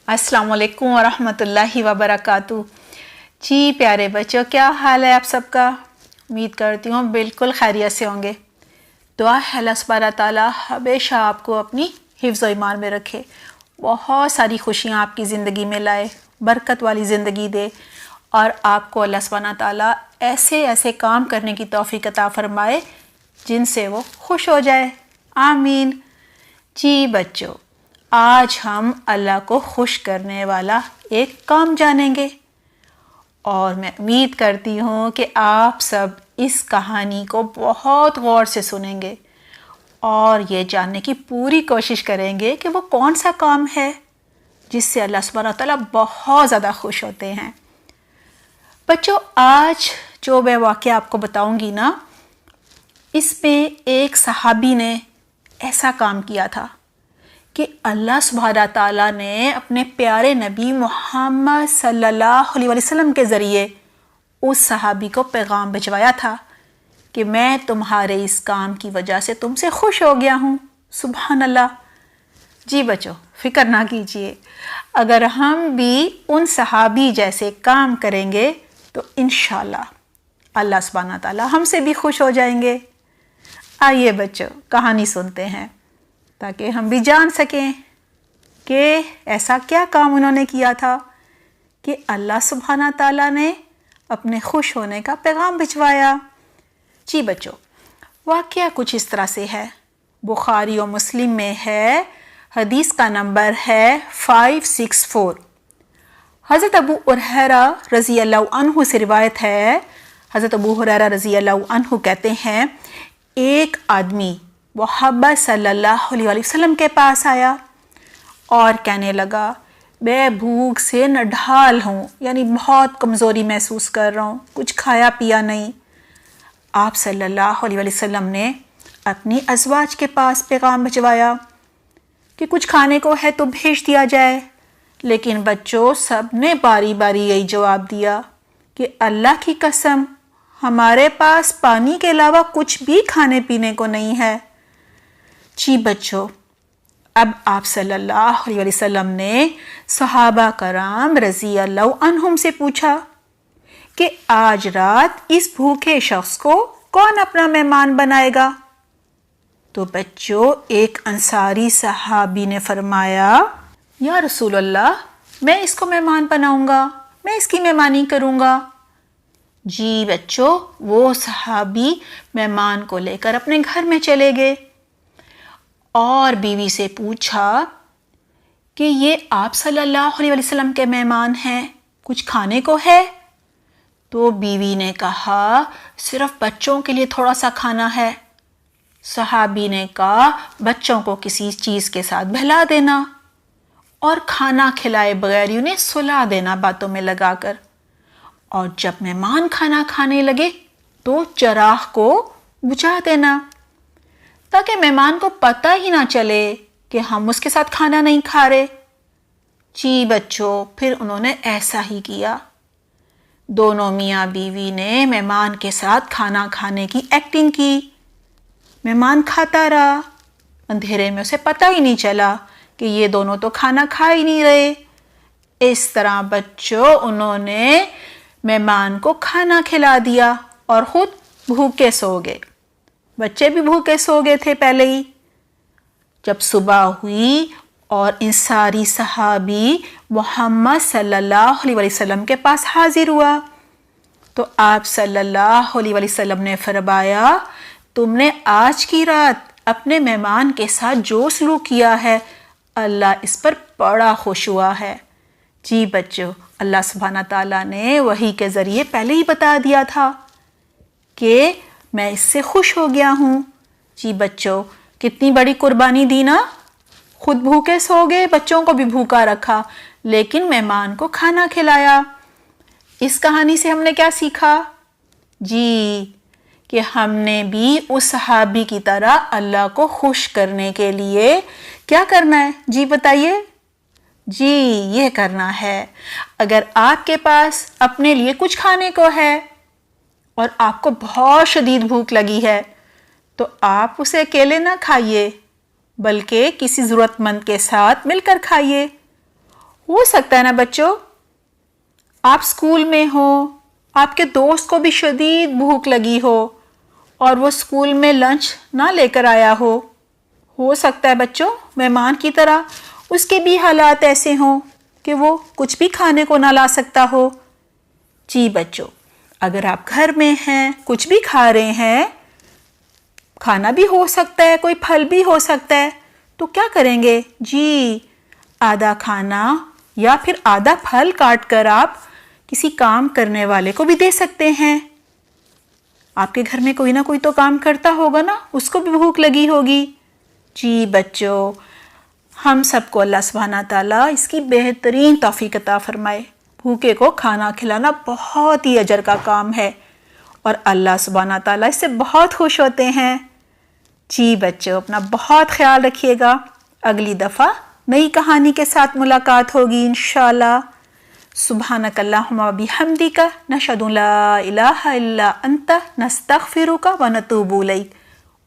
अस्सलाम वालेकुम वरहमतुल्लाहि वबरकातुह। जी प्यारे बच्चों, क्या हाल है आप सबका? उम्मीद करती हूँ बिल्कुल खैरियत से होंगे। दुआ है अल्लाह सुब्हानहू तआला हमेशा आपको अपनी हिफ्ज़ व ईमान में रखे, बहुत सारी खुशियाँ आपकी ज़िंदगी में लाए, बरकत वाली ज़िंदगी दे और आपको अल्लाह सुब्हानहू तआला ऐसे ऐसे काम करने की तौफ़ीक़ अता फ़रमाए जिनसे वो खुश हो जाए। आमीन। जी बच्चों, आज हम अल्लाह को खुश करने वाला एक काम जानेंगे और मैं उम्मीद करती हूँ कि आप सब इस कहानी को बहुत गौर से सुनेंगे और ये जानने की पूरी कोशिश करेंगे कि वो कौन सा काम है जिससे अल्लाह सुब्हानहू तआला बहुत ज़्यादा खुश होते हैं। बच्चों, आज जो मैं वाक़या आपको बताऊँगी ना, इसमें एक सहाबी ने ऐसा काम किया था कि अल्लाह सुब्हानहू तआला ने अपने प्यारे नबी मोहम्मद सल्लल्लाहु अलैहि वसल्लम के ज़रिए उस सहाबी को पैगाम भिजवाया था कि मैं तुम्हारे इस काम की वजह से तुमसे खुश हो गया हूँ। सुभान अल्लाह। जी बच्चों, फ़िक्र ना कीजिए, अगर हम भी उन सहाबी जैसे काम करेंगे तो इंशाअल्लाह अल्लाह सुब्हानहू तआला हमसे भी खुश हो जाएंगे। आइए बच्चों, कहानी सुनते हैं ताकि हम भी जान सकें कि ऐसा क्या काम उन्होंने किया था कि अल्लाह सुब्हानहू तआला ने अपने खुश होने का पैगाम भिजवाया। जी बच्चों, वाक़या कुछ इस तरह से है, बुखारी और मुस्लिम में है, हदीस का नंबर है 564। हज़रत अबू हुरैरा रज़ी अल्लाहु अन्हु से रिवायत है। हज़रत अबू हुरैरा रज़ी अल्लाहु अन्हु कहते हैं, एक आदमी मोहम्मद सल्लल्लाहु अलैहि वसल्लम के पास आया और कहने लगा, मैं भूख से नढाल हूँ, यानी बहुत कमज़ोरी महसूस कर रहा हूँ, कुछ खाया पिया नहीं। आप सल्लल्लाहु अलैहि वसल्लम ने अपनी अज़वाज के पास पैगाम भिजवाया कि कुछ खाने को है तो भेज दिया जाए, लेकिन बच्चों सब ने बारी बारी यही जवाब दिया कि अल्लाह की कसम, हमारे पास पानी के अलावा कुछ भी खाने पीने को नहीं है। जी बच्चों, अब आप सल्लल्लाहु अलैहि वसल्लम ने सहाबा कराम रज़ी अल्लाहु अन्हुम से पूछा कि आज रात इस भूखे शख्स को कौन अपना मेहमान बनाएगा? तो बच्चों, एक अंसारी सहाबी ने फरमाया, या रसूल अल्लाह, मैं इसको मेहमान बनाऊंगा, मैं इसकी मेहमानी करूंगा। जी बच्चों, वो सहाबी मेहमान को लेकर अपने घर में चले गए और बीवी से पूछा कि ये आप सल्लल्लाहु अलैहि वसल्लम के मेहमान हैं, कुछ खाने को है? तो बीवी ने कहा, सिर्फ बच्चों के लिए थोड़ा सा खाना है। सहाबी ने कहा, बच्चों को किसी चीज़ के साथ बहला देना और खाना खिलाए बगैर ही उन्हें सुला देना बातों में लगाकर, और जब मेहमान खाना खाने लगे तो चिराग को बुझा देना ताकि मेहमान को पता ही ना चले कि हम उसके साथ खाना नहीं खा रहे। जी बच्चों, फिर उन्होंने ऐसा ही किया। दोनों मियाँ बीवी ने मेहमान के साथ खाना खाने की एक्टिंग की। मेहमान खाता रहा, अंधेरे में उसे पता ही नहीं चला कि ये दोनों तो खाना खा ही नहीं रहे। इस तरह बच्चों, उन्होंने मेहमान को खाना खिला दिया और खुद भूखे सो गए। बच्चे भी भूखे सो गए थे पहले ही। जब सुबह हुई और इंसारी सहाबी मोहम्मद सल्लल्लाहु अलैहि वसल्लम के पास हाजिर हुआ तो आप सल्लल्लाहु अलैहि वसल्लम ने फरमाया, तुमने आज की रात अपने मेहमान के साथ जो सलूक किया है, अल्लाह इस पर बड़ा खुश हुआ है। जी बच्चों, अल्लाह सुब्हानहू तआला ने वही के ज़रिए पहले ही बता दिया था कि मैं इससे खुश हो गया हूँ। जी बच्चों, कितनी बड़ी कुर्बानी दी ना, खुद भूखे सो गए, बच्चों को भी भूखा रखा, लेकिन मेहमान को खाना खिलाया। इस कहानी से हमने क्या सीखा? जी, कि हमने भी उस सहाबी की तरह अल्लाह को खुश करने के लिए क्या करना है? जी बताइए। जी, ये करना है, अगर आपके पास अपने लिए कुछ खाने को है और आपको बहुत शदीद भूख लगी है तो आप उसे अकेले ना खाइए, बल्कि किसी ज़रूरतमंद के साथ मिलकर खाइए। हो सकता है ना बच्चों आप स्कूल में हो, आपके दोस्त को भी शदीद भूख लगी हो और वो स्कूल में लंच ना लेकर आया हो सकता है बच्चों मेहमान की तरह उसके भी हालात ऐसे हों कि वो कुछ भी खाने को ना ला सकता हो। जी बच्चों, अगर आप घर में हैं, कुछ भी खा रहे हैं, खाना भी हो सकता है, कोई फल भी हो सकता है, तो क्या करेंगे? जी, आधा खाना या फिर आधा फल काट कर आप किसी काम करने वाले को भी दे सकते हैं। आपके घर में कोई ना कोई तो काम करता होगा ना, उसको भी भूख लगी होगी। जी बच्चों, हम सबको अल्लाह सुब्हाना ताला इसकी बेहतरीन तौफीक अता फरमाए। भूखे को खाना खिलाना बहुत ही अजर का काम है और अल्लाह सुब्हाना ताला इससे बहुत खुश होते हैं। जी बच्चों, अपना बहुत ख्याल रखिएगा। अगली दफ़ा नई कहानी के साथ मुलाकात होगी इंशाअल्लाह। सुब्हानक अल्लाहुम्मा बिहम्दिका नशहदु ला इलाहा इल्ला अंता नस्तगफिरुका व नतूबु इलैक।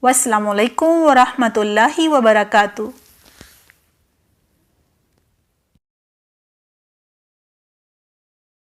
वस्सलामु अलैकुम व रहमतुल्लाहि व बरकातुहू।